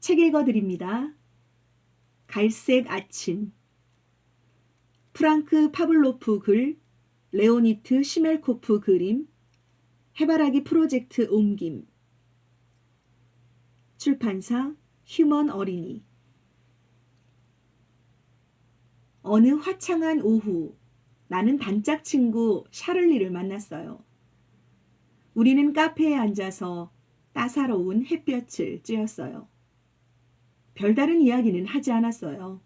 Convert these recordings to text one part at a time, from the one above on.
책 읽어드립니다. 갈색 아침. 프랑크 파블로프 글, 레오니트 시멜코프 그림, 해바라기 프로젝트 옮김. 출판사 휴먼 어린이. 어느 화창한 오후, 나는 단짝 친구 샤를리를 만났어요. 우리는 카페에 앉아서 따사로운 햇볕을 쬐었어요. 별다른 이야기는 하지 않았어요.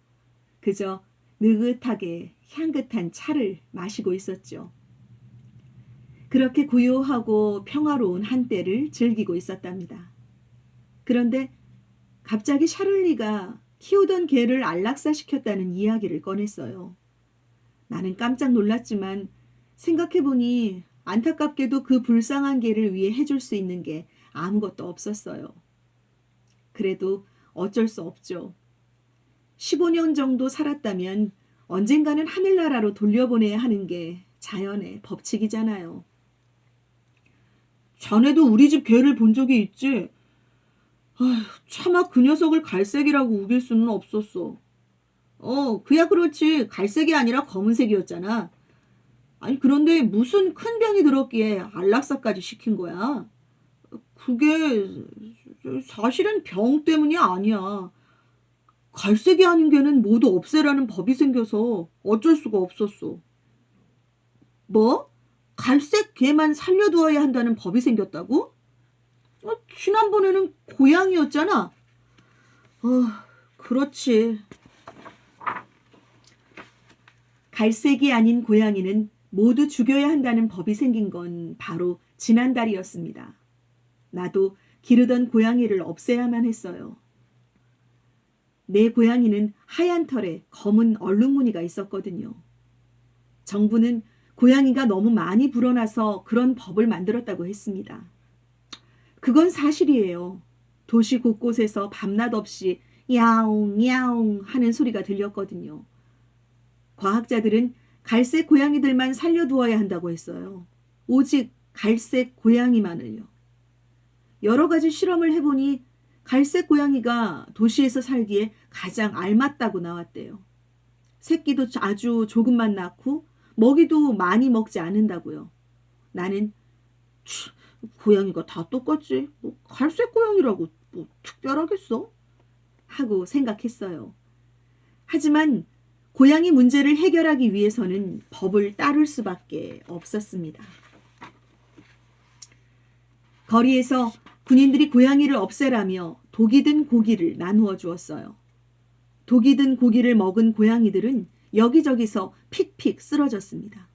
그저 느긋하게 향긋한 차를 마시고 있었죠. 그렇게 고요하고 평화로운 한때를 즐기고 있었답니다. 그런데 갑자기 샤를리가 키우던 개를 안락사시켰다는 이야기를 꺼냈어요. 나는 깜짝 놀랐지만 생각해보니 안타깝게도 그 불쌍한 개를 위해 해줄 수 있는 게 아무것도 없었어요. 그래도 어쩔 수 없죠. 15년 정도 살았다면 언젠가는 하늘나라로 돌려보내야 하는 게 자연의 법칙이잖아요. 자네도 우리 집 개를 본 적이 있지? 아휴, 차마 그 녀석을 갈색이라고 우길 수는 없었어. 그야 그렇지. 갈색이 아니라 검은색이었잖아. 아니, 그런데 무슨 큰 병이 들었기에 안락사까지 시킨 거야? 그게 사실은 병 때문이 아니야. 갈색이 아닌 개는 모두 없애라는 법이 생겨서 어쩔 수가 없었어. 뭐? 갈색 개만 살려두어야 한다는 법이 생겼다고? 지난번에는 고양이였잖아. 그렇지. 갈색이 아닌 고양이는 모두 죽여야 한다는 법이 생긴 건 바로 지난달이었습니다. 나도 기르던 고양이를 없애야만 했어요. 내 고양이는 하얀 털에 검은 얼룩무늬가 있었거든요. 정부는 고양이가 너무 많이 불어나서 그런 법을 만들었다고 했습니다. 그건 사실이에요. 도시 곳곳에서 밤낮 없이 야옹 야옹 하는 소리가 들렸거든요. 과학자들은 갈색 고양이들만 살려두어야 한다고 했어요. 오직 갈색 고양이만을요. 여러 가지 실험을 해보니 갈색 고양이가 도시에서 살기에 가장 알맞다고 나왔대요. 새끼도 아주 조금만 낳고 먹이도 많이 먹지 않는다고요. 나는 고양이가 다 똑같지. 뭐 갈색 고양이라고 뭐 특별하겠어? 하고 생각했어요. 하지만 고양이 문제를 해결하기 위해서는 법을 따를 수밖에 없었습니다. 거리에서 군인들이 고양이를 없애라며 독이 든 고기를 나누어 주었어요. 독이 든 고기를 먹은 고양이들은 여기저기서 픽픽 쓰러졌습니다.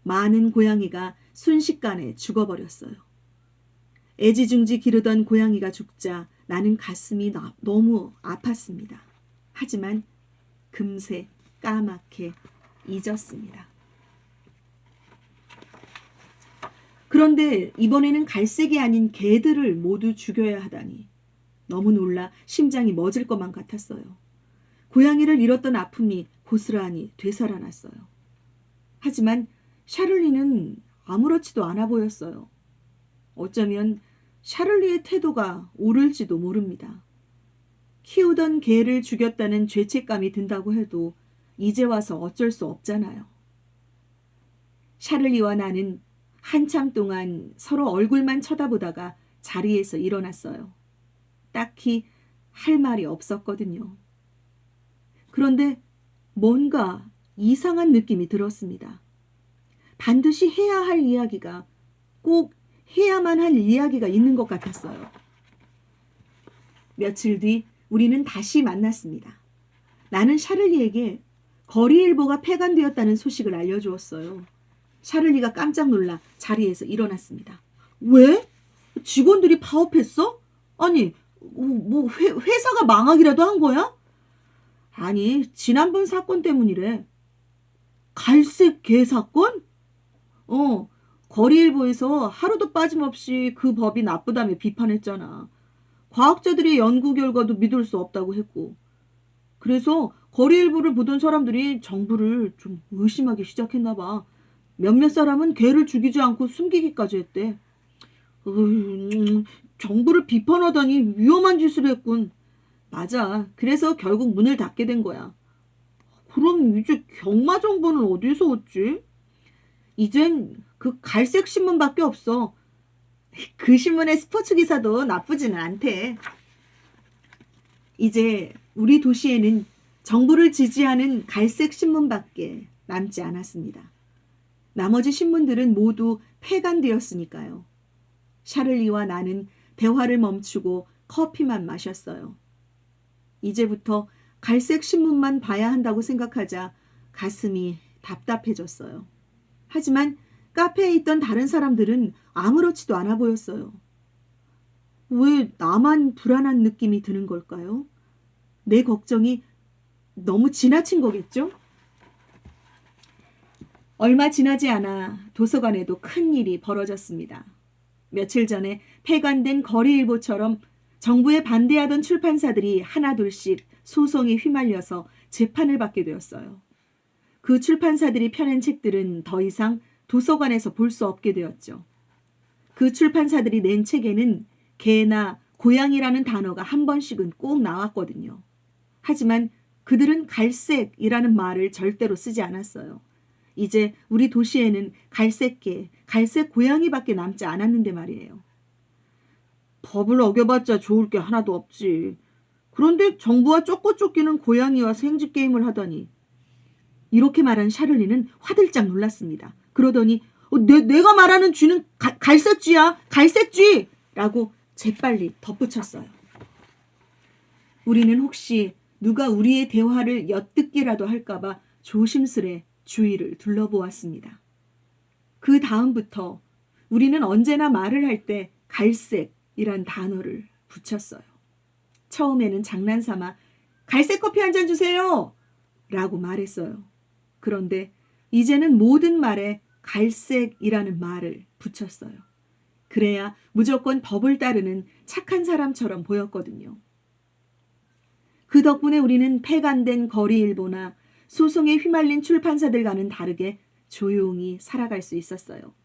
많은 고양이가 순식간에 죽어버렸어요. 애지중지 기르던 고양이가 죽자 나는 가슴이 너무 아팠습니다. 하지만 금세 까맣게 잊었습니다. 그런데 이번에는 갈색이 아닌 개들을 모두 죽여야 하다니 너무 놀라 심장이 멎을 것만 같았어요. 고양이를 잃었던 아픔이 고스란히 되살아났어요. 하지만 샤를리는 아무렇지도 않아 보였어요. 어쩌면 샤를리의 태도가 옳을지도 모릅니다. 키우던 개를 죽였다는 죄책감이 든다고 해도 이제 와서 어쩔 수 없잖아요. 샤를리와 나는 한참 동안 서로 얼굴만 쳐다보다가 자리에서 일어났어요. 딱히 할 말이 없었거든요. 그런데 뭔가 이상한 느낌이 들었습니다. 반드시 해야 할 이야기가, 꼭 해야만 할 이야기가 있는 것 같았어요. 며칠 뒤 우리는 다시 만났습니다. 나는 샤를리에게 거리일보가 폐간되었다는 소식을 알려주었어요. 샤를리가 깜짝 놀라 자리에서 일어났습니다. 왜? 직원들이 파업했어? 아니, 뭐 회사가 망하기라도 한 거야? 아니, 지난번 사건 때문이래. 갈색 개 사건? 거리일보에서 하루도 빠짐없이 그 법이 나쁘다며 비판했잖아. 과학자들의 연구 결과도 믿을 수 없다고 했고. 그래서 거리일보를 보던 사람들이 정부를 좀 의심하기 시작했나 봐. 몇몇 사람은 개를 죽이지 않고 숨기기까지 했대. 정부를 비판하다니 위험한 짓을 했군. 맞아. 그래서 결국 문을 닫게 된 거야. 그럼 이제 경마 정보는 어디서 얻지? 이젠 그 갈색 신문밖에 없어. 그 신문의 스포츠 기사도 나쁘지는 않대. 이제 우리 도시에는 정부를 지지하는 갈색 신문밖에 남지 않았습니다. 나머지 신문들은 모두 폐간되었으니까요. 샤를리와 나는 대화를 멈추고 커피만 마셨어요. 이제부터 갈색 신문만 봐야 한다고 생각하자 가슴이 답답해졌어요. 하지만 카페에 있던 다른 사람들은 아무렇지도 않아 보였어요. 왜 나만 불안한 느낌이 드는 걸까요? 내 걱정이 너무 지나친 거겠죠? 얼마 지나지 않아 도서관에도 큰 일이 벌어졌습니다. 며칠 전에 폐간된 거리일보처럼 정부에 반대하던 출판사들이 하나둘씩 소송에 휘말려서 재판을 받게 되었어요. 그 출판사들이 펴낸 책들은 더 이상 도서관에서 볼 수 없게 되었죠. 그 출판사들이 낸 책에는 개나 고양이라는 단어가 한 번씩은 꼭 나왔거든요. 하지만 그들은 갈색이라는 말을 절대로 쓰지 않았어요. 이제 우리 도시에는 갈색 개, 갈색 고양이밖에 남지 않았는데 말이에요. 법을 어겨봤자 좋을 게 하나도 없지. 그런데 정부와 쫓고 쫓기는 고양이와 생쥐 게임을 하다니. 이렇게 말한 샤를리는 화들짝 놀랐습니다. 그러더니 내가 말하는 쥐는 갈색 쥐야. 갈색 쥐! 라고 재빨리 덧붙였어요. 우리는 혹시 누가 우리의 대화를 엿듣기라도 할까봐 조심스레 주위를 둘러보았습니다. 그 다음부터 우리는 언제나 말을 할 때 갈색이란 단어를 붙였어요. 처음에는 장난삼아 갈색 커피 한 잔 주세요 라고 말했어요. 그런데 이제는 모든 말에 갈색이라는 말을 붙였어요. 그래야 무조건 법을 따르는 착한 사람처럼 보였거든요. 그 덕분에 우리는 폐간된 거리일보나 소송에 휘말린 출판사들과는 다르게 조용히 살아갈 수 있었어요.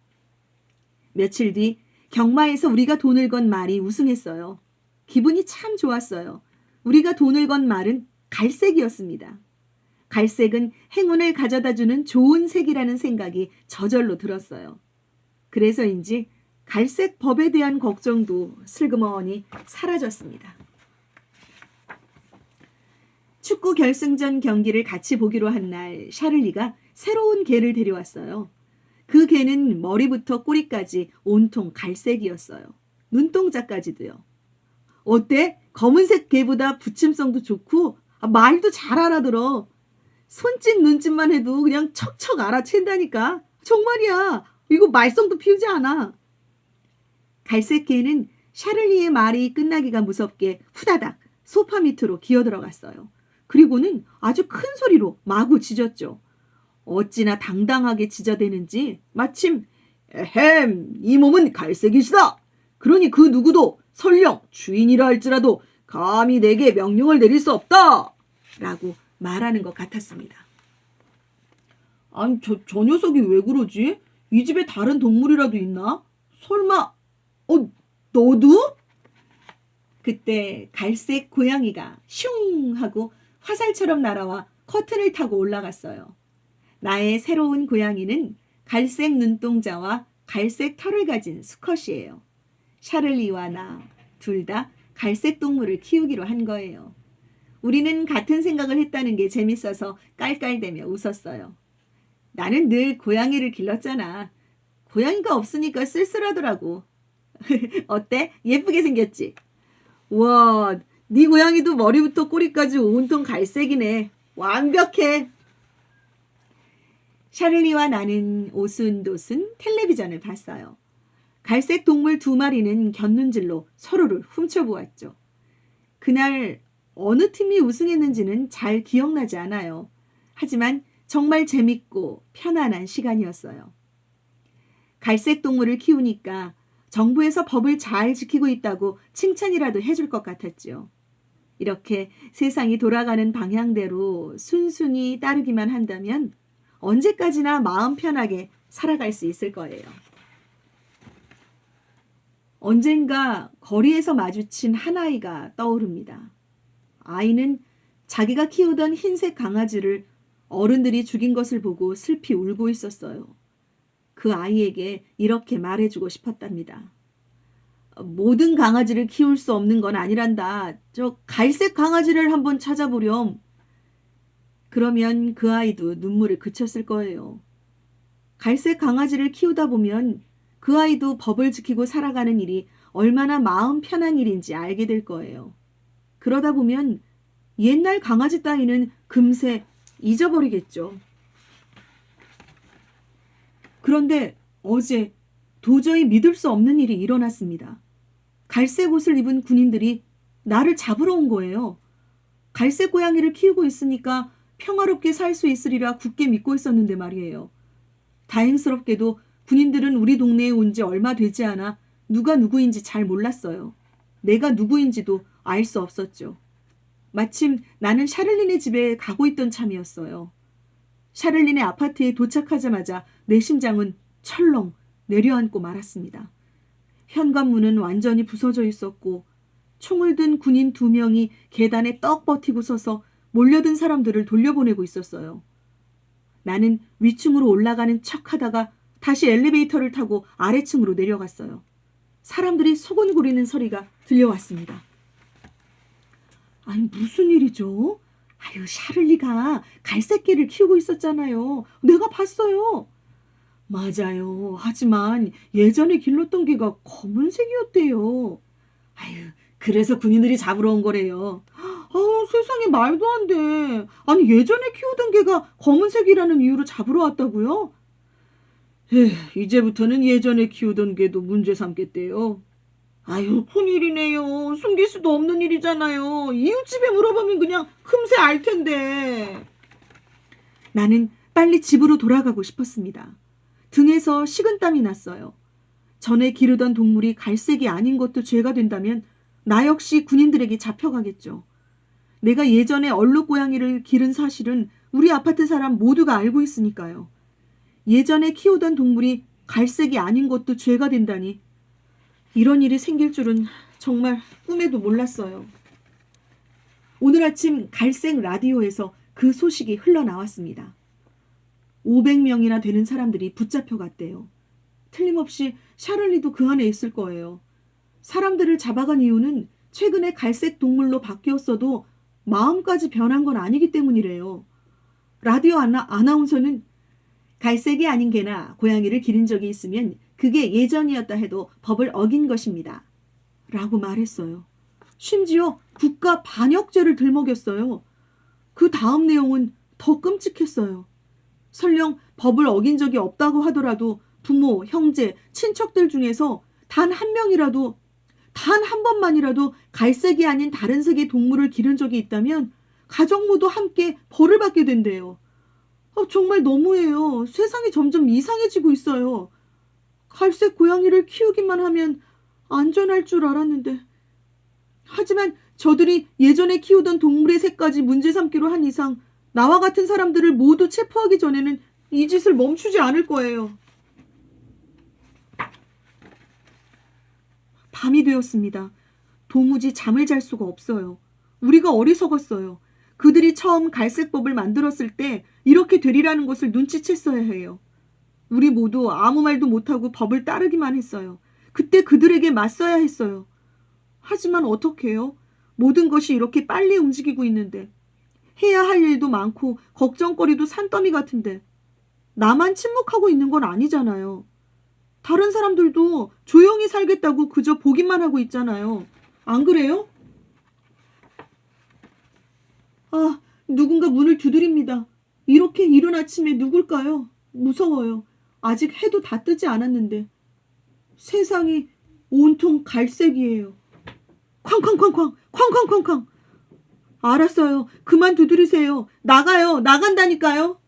며칠 뒤 경마에서 우리가 돈을 건 말이 우승했어요. 기분이 참 좋았어요. 우리가 돈을 건 말은 갈색이었습니다. 갈색은 행운을 가져다주는 좋은 색이라는 생각이 저절로 들었어요. 그래서인지 갈색 법에 대한 걱정도 슬그머니 사라졌습니다. 축구 결승전 경기를 같이 보기로 한 날 샤를리가 새로운 개를 데려왔어요. 그 개는 머리부터 꼬리까지 온통 갈색이었어요. 눈동자까지도요. 어때? 검은색 개보다 부침성도 좋고 말도 잘 알아들어. 손짓 눈짓만 해도 그냥 척척 알아챈다니까. 정말이야. 이거 말썽도 피우지 않아. 갈색 개는 샤를리의 말이 끝나기가 무섭게 후다닥 소파 밑으로 기어들어갔어요. 그리고는 아주 큰 소리로 마구 짖었죠. 어찌나 당당하게 짖어대는지 마침 에헴 이 몸은 갈색이시다. 그러니 그 누구도 설령 주인이라 할지라도 감히 내게 명령을 내릴 수 없다. 라고 말하는 것 같았습니다. 아니 저 녀석이 왜 그러지? 이 집에 다른 동물이라도 있나? 설마 너도? 그때 갈색 고양이가 슝 하고 화살처럼 날아와 커튼을 타고 올라갔어요. 나의 새로운 고양이는 갈색 눈동자와 갈색 털을 가진 수컷이에요. 샤를리와 나 둘 다 갈색 동물을 키우기로 한 거예요. 우리는 같은 생각을 했다는 게 재밌어서 깔깔대며 웃었어요. 나는 늘 고양이를 길렀잖아. 고양이가 없으니까 쓸쓸하더라고. 어때? 예쁘게 생겼지? 와, 네 고양이도 머리부터 꼬리까지 온통 갈색이네. 완벽해. 샤를리와 나는 오순도순 텔레비전을 봤어요. 갈색 동물 2마리는 곁눈질로 서로를 훔쳐보았죠. 그날 어느 팀이 우승했는지는 잘 기억나지 않아요. 하지만 정말 재밌고 편안한 시간이었어요. 갈색 동물을 키우니까 정부에서 법을 잘 지키고 있다고 칭찬이라도 해줄 것 같았죠. 이렇게 세상이 돌아가는 방향대로 순순히 따르기만 한다면 언제까지나 마음 편하게 살아갈 수 있을 거예요. 언젠가 거리에서 마주친 한 아이가 떠오릅니다. 아이는 자기가 키우던 흰색 강아지를 어른들이 죽인 것을 보고 슬피 울고 있었어요. 그 아이에게 이렇게 말해주고 싶었답니다. 모든 강아지를 키울 수 없는 건 아니란다. 저 갈색 강아지를 한번 찾아보렴. 그러면 그 아이도 눈물을 그쳤을 거예요. 갈색 강아지를 키우다 보면 그 아이도 법을 지키고 살아가는 일이 얼마나 마음 편한 일인지 알게 될 거예요. 그러다 보면 옛날 강아지 따위는 금세 잊어버리겠죠. 그런데 어제 도저히 믿을 수 없는 일이 일어났습니다. 갈색 옷을 입은 군인들이 나를 잡으러 온 거예요. 갈색 고양이를 키우고 있으니까 평화롭게 살 수 있으리라 굳게 믿고 있었는데 말이에요. 다행스럽게도 군인들은 우리 동네에 온 지 얼마 되지 않아 누가 누구인지 잘 몰랐어요. 내가 누구인지도 알 수 없었죠. 마침 나는 샤를린의 집에 가고 있던 참이었어요. 샤를린의 아파트에 도착하자마자 내 심장은 철렁 내려앉고 말았습니다. 현관문은 완전히 부서져 있었고 총을 든 군인 2명이 계단에 떡 버티고 서서 몰려든 사람들을 돌려보내고 있었어요. 나는 위층으로 올라가는 척하다가 다시 엘리베이터를 타고 아래층으로 내려갔어요. 사람들이 소곤거리는 소리가 들려왔습니다. 아니 무슨 일이죠? 아유 샤를리가 갈색개를 키우고 있었잖아요. 내가 봤어요. 맞아요. 하지만 예전에 길렀던 개가 검은색이었대요. 아유 그래서 군인들이 잡으러 온 거래요. 세상에 말도 안 돼. 아니 예전에 키우던 개가 검은색이라는 이유로 잡으러 왔다고요? 이제부터는 예전에 키우던 개도 문제 삼겠대요. 아유 큰일이네요. 숨길 수도 없는 일이잖아요. 이웃집에 물어보면 그냥 금세 알 텐데. 나는 빨리 집으로 돌아가고 싶었습니다. 등에서 식은땀이 났어요. 전에 기르던 동물이 갈색이 아닌 것도 죄가 된다면 나 역시 군인들에게 잡혀가겠죠. 내가 예전에 얼룩 고양이를 기른 사실은 우리 아파트 사람 모두가 알고 있으니까요. 예전에 키우던 동물이 갈색이 아닌 것도 죄가 된다니 이런 일이 생길 줄은 정말 꿈에도 몰랐어요. 오늘 아침 갈색 라디오에서 그 소식이 흘러나왔습니다. 500명이나 되는 사람들이 붙잡혀갔대요. 틀림없이 샤를리도 그 안에 있을 거예요. 사람들을 잡아간 이유는 최근에 갈색 동물로 바뀌었어도 마음까지 변한 건 아니기 때문이래요. 라디오 아나운서는 갈색이 아닌 개나 고양이를 기른 적이 있으면 그게 예전이었다 해도 법을 어긴 것입니다. 라고 말했어요. 심지어 국가 반역죄를 들먹였어요. 그 다음 내용은 더 끔찍했어요. 설령 법을 어긴 적이 없다고 하더라도 부모, 형제, 친척들 중에서 단 한 명이라도 단 한 번만이라도 갈색이 아닌 다른 색의 동물을 기른 적이 있다면 가족 모두 함께 벌을 받게 된대요. 정말 너무해요. 세상이 점점 이상해지고 있어요. 갈색 고양이를 키우기만 하면 안전할 줄 알았는데. 하지만 저들이 예전에 키우던 동물의 색까지 문제 삼기로 한 이상 나와 같은 사람들을 모두 체포하기 전에는 이 짓을 멈추지 않을 거예요. 밤이 되었습니다. 도무지 잠을 잘 수가 없어요. 우리가 어리석었어요. 그들이 처음 갈색법을 만들었을 때 이렇게 되리라는 것을 눈치챘어야 해요. 우리 모두 아무 말도 못하고 법을 따르기만 했어요. 그때 그들에게 맞서야 했어요. 하지만 어떡해요? 모든 것이 이렇게 빨리 움직이고 있는데. 해야 할 일도 많고 걱정거리도 산더미 같은데. 나만 침묵하고 있는 건 아니잖아요. 다른 사람들도 조용히 살겠다고 그저 보기만 하고 있잖아요. 안 그래요? 누군가 문을 두드립니다. 이렇게 이른 아침에 누굴까요? 무서워요. 아직 해도 다 뜨지 않았는데. 세상이 온통 갈색이에요. 쾅쾅쾅쾅, 쾅쾅쾅쾅. 알았어요. 그만 두드리세요. 나가요. 나간다니까요.